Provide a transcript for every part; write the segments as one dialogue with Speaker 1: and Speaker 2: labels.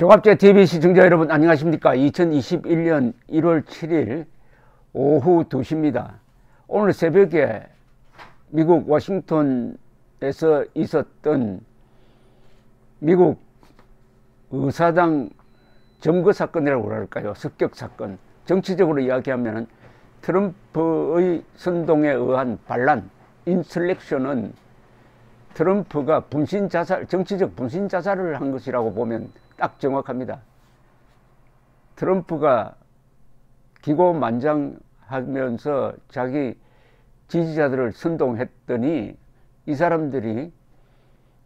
Speaker 1: 종합제 TV 시청자 여러분 안녕하십니까. 2021년 1월 7일 오후 2시입니다. 오늘 새벽에 미국 워싱턴에서 있었던 미국 의사당 점거 사건이라고 할까요? 습격 사건. 정치적으로 이야기하면 트럼프의 선동에 의한 반란, 인설렉션은 트럼프가 분신자살, 정치적 분신자살을 한 것이라고 보면 딱 정확합니다. 트럼프가 기고만장하면서 자기 지지자들을 선동했더니 이 사람들이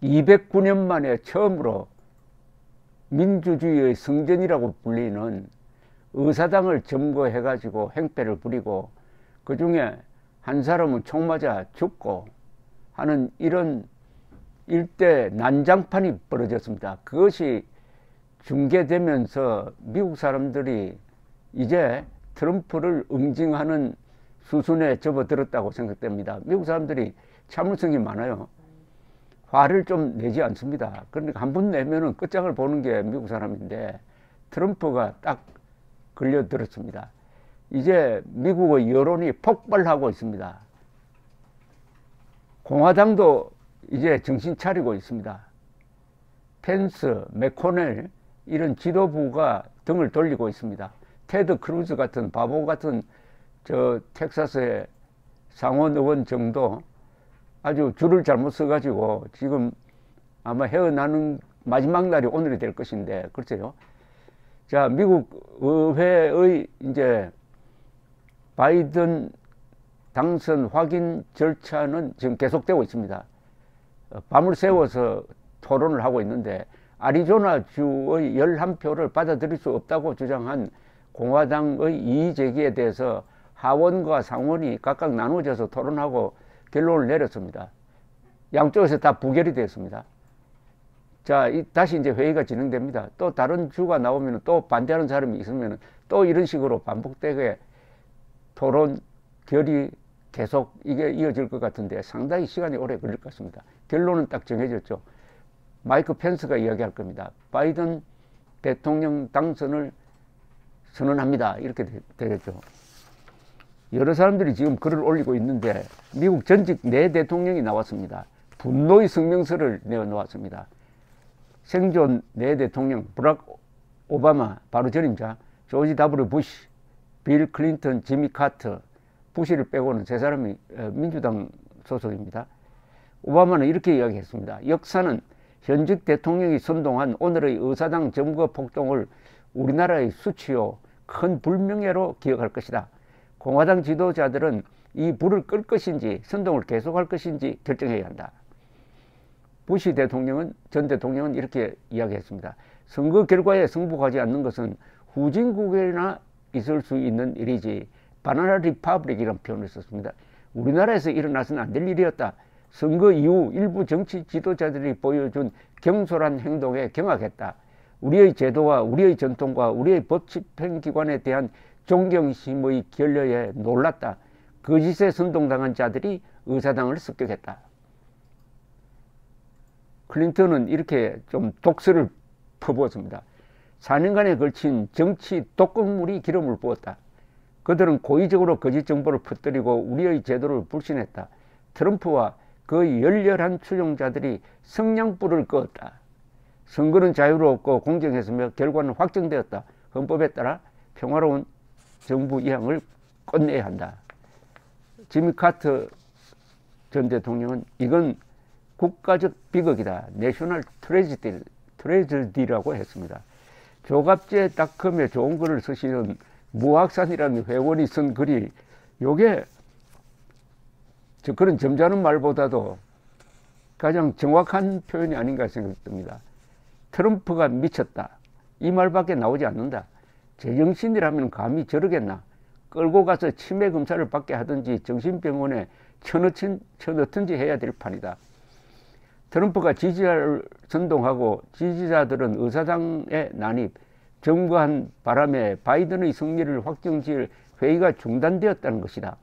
Speaker 1: 209년 만에 처음으로 민주주의의 성전이라고 불리는 의사당을 점거해가지고 행패를 부리고 그 중에 한 사람은 총 맞아 죽고 하는 이런 일대 난장판이 벌어졌습니다. 그것이 중계되면서 미국 사람들이 이제 트럼프를 응징하는 수순에 접어들었다고 생각됩니다. 미국 사람들이 참을성이 많아요. 화를 좀 내지 않습니다. 그러니까 한 번 내면은 끝장을 보는 게 미국 사람인데 트럼프가 딱 걸려들었습니다. 이제 미국의 여론이 폭발하고 있습니다. 공화당도 이제 정신 차리고 있습니다. 펜스, 맥코넬 이런 지도부가 등을 돌리고 있습니다. 테드 크루즈 같은 바보 같은 저 텍사스의 상원 의원 정도 아주 줄을 잘못 써가지고 지금 아마 헤어나는 마지막 날이 오늘이 될 것인데 글쎄요. 자, 미국 의회의 이제 바이든 당선 확인 절차는 지금 계속되고 있습니다. 밤을 새워서 토론을 하고 있는데 아리조나 주의 11표를 받아들일 수 없다고 주장한 공화당의 이의 제기에 대해서 하원과 상원이 각각 나누어져서 토론하고 결론을 내렸습니다. 양쪽에서 다 부결이 됐습니다. 자, 다시 이제 회의가 진행됩니다. 또 다른 주가 나오면 또 반대하는 사람이 있으면 또 이런 식으로 반복되게 토론 결이 계속 이게 이어질 것 같은데 상당히 시간이 오래 걸릴 것 같습니다. 결론은 딱 정해졌죠. 마이크 펜스가 이야기할 겁니다. 바이든 대통령 당선을 선언합니다. 이렇게 되겠죠. 여러 사람들이 지금 글을 올리고 있는데 미국 전직 내 대통령이 나왔습니다. 분노의 성명서를 내어놓았습니다. 생존 내 대통령 브락 오바마 바로 전임자, 조지 W 부시, 빌 클린턴, 지미 카터, 부시를 빼고는 세 사람이 민주당 소속입니다. 오바마는 이렇게 이야기했습니다. 역사는 현직 대통령이 선동한 오늘의 의사당 점거 폭동을 우리나라의 수치요 큰 불명예로 기억할 것이다. 공화당 지도자들은 이 불을 끌 것인지 선동을 계속할 것인지 결정해야 한다. 부시 대통령은 전 대통령은 이렇게 이야기했습니다. 선거 결과에 승복하지 않는 것은 후진국에나 있을 수 있는 일이지 바나나 리퍼블릭이라는 표현을 썼습니다. 우리나라에서 일어나서는 안 될 일이었다. 선거 이후 일부 정치 지도자들이 보여준 경솔한 행동에 경악했다. 우리의 제도와 우리의 전통과 우리의 법 집행기관에 대한 존경심의 결여에 놀랐다. 거짓에 선동당한 자들이 의사당을 습격했다. 클린턴은 이렇게 좀 독설을 퍼부었습니다. 4년간에 걸친 정치 독극물이 기름을 부었다. 그들은 고의적으로 거짓 정보를 퍼뜨리고 우리의 제도를 불신했다. 트럼프와 그 열렬한 추종자들이 성냥불을 끄었다. 선거는 자유로웠고 공정했으며 결과는 확정되었다. 헌법에 따라 평화로운 정부 이양을 끝내야 한다. 지미 카터 전 대통령은 이건 국가적 비극이다. 내셔널 트레저디라고 했습니다. 조갑제닷컴에 좋은 글을 쓰시는 무학산이라는 회원이 쓴 글이 요게 그런 점잖은 말보다도 가장 정확한 표현이 아닌가 생각됩니다. 트럼프가 미쳤다. 이 말밖에 나오지 않는다. 제정신이라면 감히 저러겠나. 끌고 가서 치매 검사를 받게 하든지 정신병원에 쳐넣든지 해야 될 판이다. 트럼프가 지지자를 선동하고 지지자들은 의사당에 난입, 점거한 바람에 바이든의 승리를 확정지을 회의가 중단되었다는 것이다.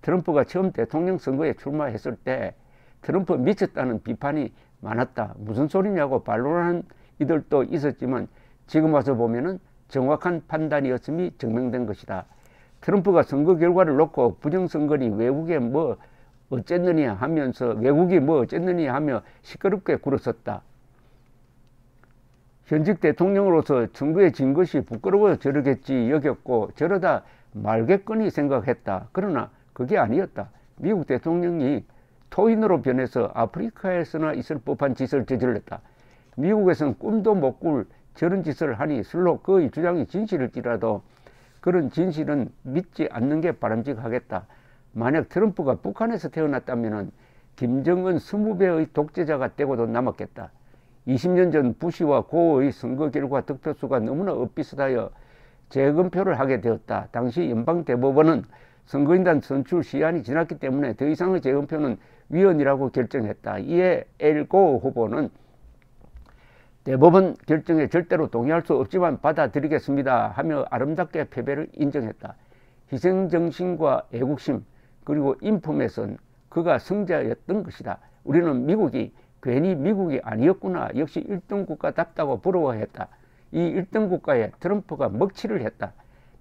Speaker 1: 트럼프가 처음 대통령 선거에 출마했을 때 트럼프 미쳤다는 비판이 많았다. 무슨 소리냐고 반론하는 이들도 있었지만 지금 와서 보면은 정확한 판단이었음이 증명된 것이다. 트럼프가 선거 결과를 놓고 부정선거니 외국에 뭐 어쨌느냐 하면서 외국이 뭐 어쨌느냐 하며 시끄럽게 굴었었다. 현직 대통령으로서 선거에 진 것이 부끄러워 저러겠지 여겼고 저러다 말겠거니 생각했다. 그러나 그게 아니었다. 미국 대통령이 토인으로 변해서 아프리카에서나 있을 법한 짓을 저질렀다. 미국에서는 꿈도 못 꿀 저런 짓을 하니 슬로 그의 주장이 진실일지라도 그런 진실은 믿지 않는 게 바람직하겠다. 만약 트럼프가 북한에서 태어났다면 김정은 20배의 독재자가 되고도 남았겠다. 20년 전 부시와 고의 선거 결과 득표수가 너무나 엇비슷하여 재검표를 하게 되었다. 당시 연방대법원은 선거인단 선출 시한이 지났기 때문에 더 이상의 재검표는 위헌이라고 결정했다. 이에 엘 고어 후보는 대법원 결정에 절대로 동의할 수 없지만 받아들이겠습니다 하며 아름답게 패배를 인정했다. 희생정신과 애국심 그리고 인품에선 그가 승자였던 것이다. 우리는 미국이 괜히 미국이 아니었구나. 역시 1등 국가답다고 부러워했다. 이 1등 국가에 트럼프가 먹칠을 했다.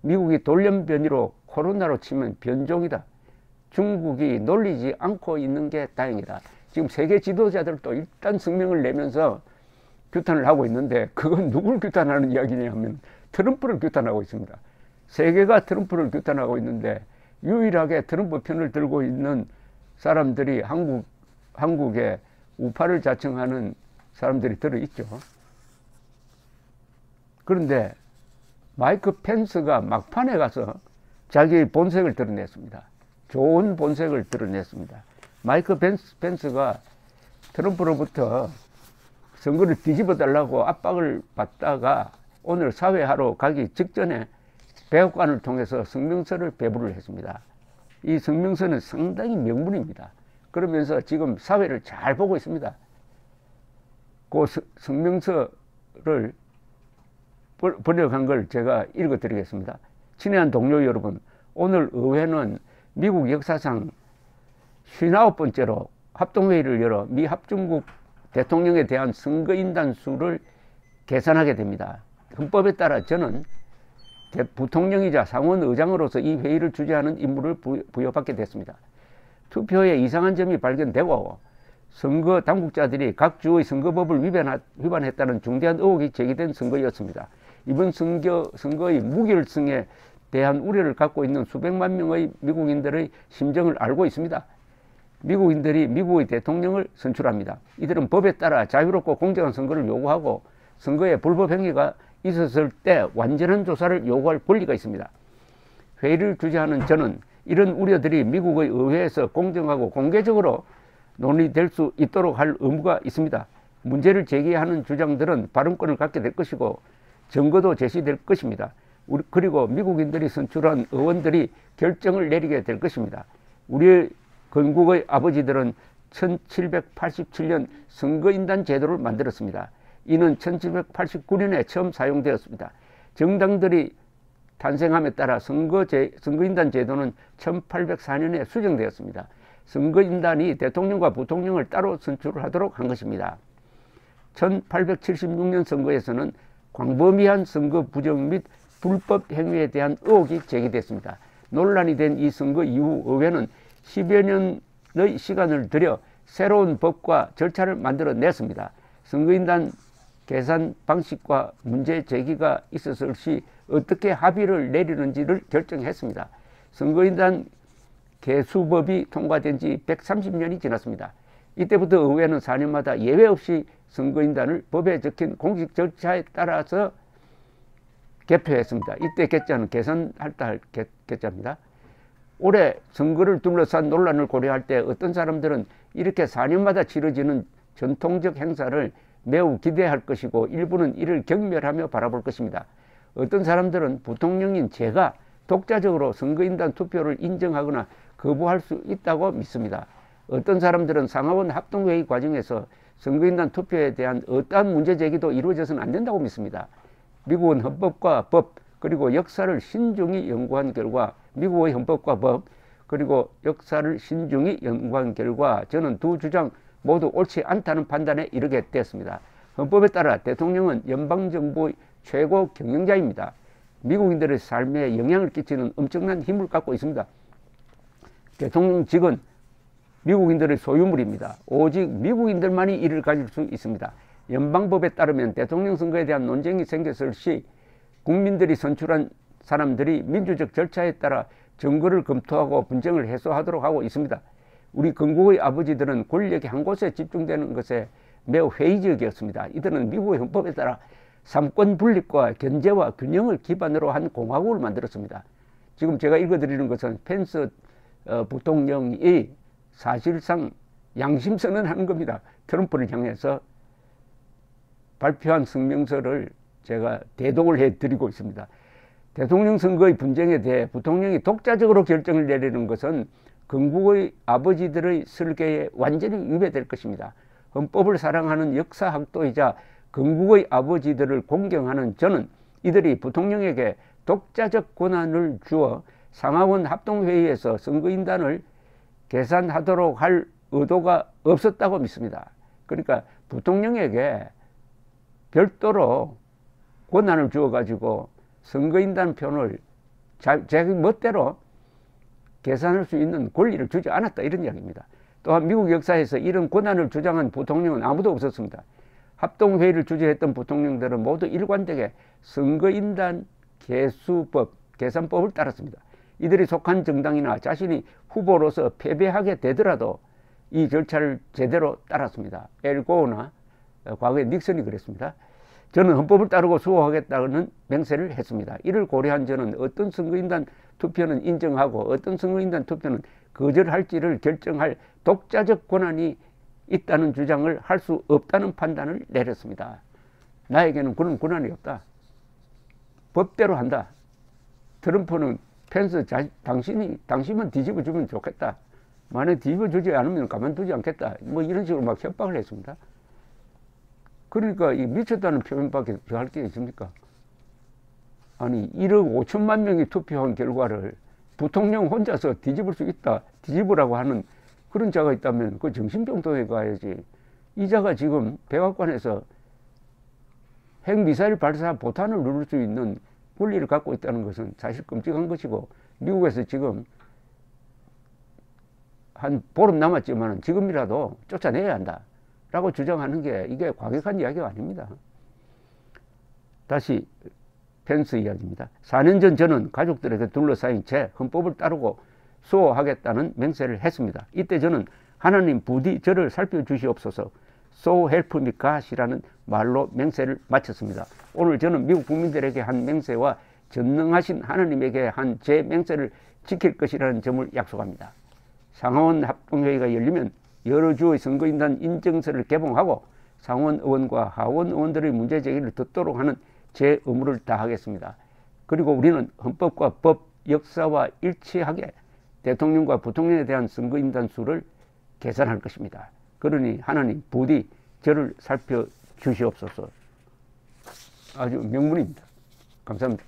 Speaker 1: 미국이 돌연변이로 코로나로 치면 변종이다. 중국이 놀리지 않고 있는 게 다행이다. 지금 세계 지도자들도 일단 성명을 내면서 규탄을 하고 있는데 그건 누굴 규탄하는 이야기냐 하면 트럼프를 규탄하고 있습니다. 세계가 트럼프를 규탄하고 있는데 유일하게 트럼프 편을 들고 있는 사람들이 한국에 우파를 자청하는 사람들이 들어있죠. 그런데 마이크 펜스가 막판에 가서 자기의 본색을 드러냈습니다. 좋은 본색을 드러냈습니다. 마이크 펜스가 트럼프로부터 선거를 뒤집어 달라고 압박을 받다가 오늘 사회하러 가기 직전에 백악관을 통해서 성명서를 배부를 했습니다. 이 성명서는 상당히 명문입니다. 그러면서 지금 사회를 잘 보고 있습니다. 그 성명서를 번역한 걸 제가 읽어드리겠습니다. 친애한 동료 여러분, 오늘 의회는 미국 역사상 59번째로 합동회의를 열어 미 합중국 대통령에 대한 선거인단 수를 계산하게 됩니다. 헌법에 따라 저는 부통령이자 상원의장으로서 이 회의를 주재하는 임무를 부여받게 됐습니다. 투표에 이상한 점이 발견되고 선거 당국자들이 각 주의 선거법을 위반했다는 중대한 의혹이 제기된 선거였습니다. 이번 선거의 무결성에 대한 우려를 갖고 있는 수백만 명의 미국인들의 심정을 알고 있습니다. 미국인들이 미국의 대통령을 선출합니다. 이들은 법에 따라 자유롭고 공정한 선거를 요구하고 선거에 불법 행위가 있었을 때 완전한 조사를 요구할 권리가 있습니다. 회의를 주재하는 저는 이런 우려들이 미국의 의회에서 공정하고 공개적으로 논의될 수 있도록 할 의무가 있습니다. 문제를 제기하는 주장들은 발언권을 갖게 될 것이고 증거도 제시될 것입니다. 그리고 미국인들이 선출한 의원들이 결정을 내리게 될 것입니다. 우리의 건국의 아버지들은 1787년 선거인단 제도를 만들었습니다. 이는 1789년에 처음 사용되었습니다. 정당들이 탄생함에 따라 선거인단 제도는 1804년에 수정되었습니다. 선거인단이 대통령과 부통령을 따로 선출하도록 한 것입니다. 1876년 선거에서는 광범위한 선거 부정 및 불법 행위에 대한 의혹이 제기됐습니다. 논란이 된 이 선거 이후 의회는 10여 년의 시간을 들여 새로운 법과 절차를 만들어냈습니다. 선거인단 계산 방식과 문제 제기가 있었을 시 어떻게 합의를 내리는지를 결정했습니다. 선거인단 개수법이 통과된 지 130년이 지났습니다. 이때부터 의회는 4년마다 예외 없이 선거인단을 법에 적힌 공식 절차에 따라서 개표했습니다. 이때 개짜는 계산할 때 할 개짜입니다. 올해 선거를 둘러싼 논란을 고려할 때 어떤 사람들은 이렇게 4년마다 치러지는 전통적 행사를 매우 기대할 것이고 일부는 이를 경멸하며 바라볼 것입니다. 어떤 사람들은 부통령인 제가 독자적으로 선거인단 투표를 인정하거나 거부할 수 있다고 믿습니다. 어떤 사람들은 상하원 합동회의 과정에서 선거인단 투표에 대한 어떠한 문제 제기도 이루어져서는 안 된다고 믿습니다. 미국은 헌법과 법 그리고 역사를 신중히 연구한 결과 미국의 헌법과 법 그리고 역사를 신중히 연구한 결과 저는 두 주장 모두 옳지 않다는 판단에 이르게 되었습니다. 헌법에 따라 대통령은 연방정부의 최고 경영자입니다. 미국인들의 삶에 영향을 끼치는 엄청난 힘을 갖고 있습니다. 대통령직은 미국인들의 소유물입니다. 오직 미국인들만이 이를 가질 수 있습니다. 연방법에 따르면 대통령 선거에 대한 논쟁이 생겼을 시 국민들이 선출한 사람들이 민주적 절차에 따라 증거를 검토하고 분쟁을 해소하도록 하고 있습니다. 우리 건국의 아버지들은 권력이 한 곳에 집중되는 것에 매우 회의적이었습니다. 이들은 미국의 헌법에 따라 삼권 분립과 견제와 균형을 기반으로 한 공화국을 만들었습니다. 지금 제가 읽어드리는 것은 펜스 부통령이 사실상 양심선언하는 겁니다. 트럼프를 향해서 발표한 성명서를 제가 대독을 해드리고 있습니다. 대통령 선거의 분쟁에 대해 부통령이 독자적으로 결정을 내리는 것은 건국의 아버지들의 설계에 완전히 위배될 것입니다. 헌법을 사랑하는 역사학도이자 건국의 아버지들을 공경하는 저는 이들이 부통령에게 독자적 권한을 주어 상하원 합동회의에서 선거인단을 계산하도록 할 의도가 없었다고 믿습니다. 그러니까 부통령에게 별도로 권한을 주어가지고 선거인단 표를 자기 멋대로 계산할 수 있는 권리를 주지 않았다, 이런 이야기입니다. 또한 미국 역사에서 이런 권한을 주장한 부통령은 아무도 없었습니다. 합동회의를 주재했던 부통령들은 모두 일관되게 선거인단 개수법, 계산법을 따랐습니다. 이들이 속한 정당이나 자신이 후보로서 패배하게 되더라도 이 절차를 제대로 따랐습니다. 엘 고어나 과거에 닉슨이 그랬습니다. 저는 헌법을 따르고 수호하겠다는 맹세를 했습니다. 이를 고려한 저는 어떤 선거인단 투표는 인정하고 어떤 선거인단 투표는 거절할지를 결정할 독자적 권한이 있다는 주장을 할 수 없다는 판단을 내렸습니다. 나에게는 그런 권한이 없다. 법대로 한다. 트럼프는 펜스 당신만 뒤집어 주면 좋겠다. 만약 뒤집어 주지 않으면 가만두지 않겠다. 뭐 이런 식으로 막 협박을 했습니다. 그러니까 이 미쳤다는 표현밖에 더 할 게 있습니까? 아니 1억 5천만 명이 투표한 결과를 부통령 혼자서 뒤집을 수 있다, 뒤집으라고 하는 그런 자가 있다면 그 정신병동에 가야지. 이 자가 지금 백악관에서 핵미사일 발사 보탄을 누를 수 있는 권리를 갖고 있다는 것은 사실 끔찍한 것이고, 미국에서 지금 한 보름 남았지만 지금이라도 쫓아내야 한다 라고 주장하는 게 이게 과격한 이야기가 아닙니다. 다시 펜스 이야기입니다. 4년 전 저는 가족들에게 둘러싸인 채 헌법을 따르고 수호하겠다는 맹세를 했습니다. 이때 저는 하나님 부디 저를 살펴주시옵소서, So help me God이라는 말로 맹세를 마쳤습니다. 오늘 저는 미국 국민들에게 한 맹세와 전능하신 하나님에게 한 제 맹세를 지킬 것이라는 점을 약속합니다. 상하원 합동회의가 열리면 여러 주의 선거인단 인증서를 개봉하고 상원 의원과 하원 의원들의 문제 제기를 듣도록 하는 제 의무를 다하겠습니다. 그리고 우리는 헌법과 법, 역사와 일치하게 대통령과 부통령에 대한 선거인단 수를 계산할 것입니다. 그러니 하나님 부디 저를 살펴주시옵소서. 아주 명문입니다. 감사합니다.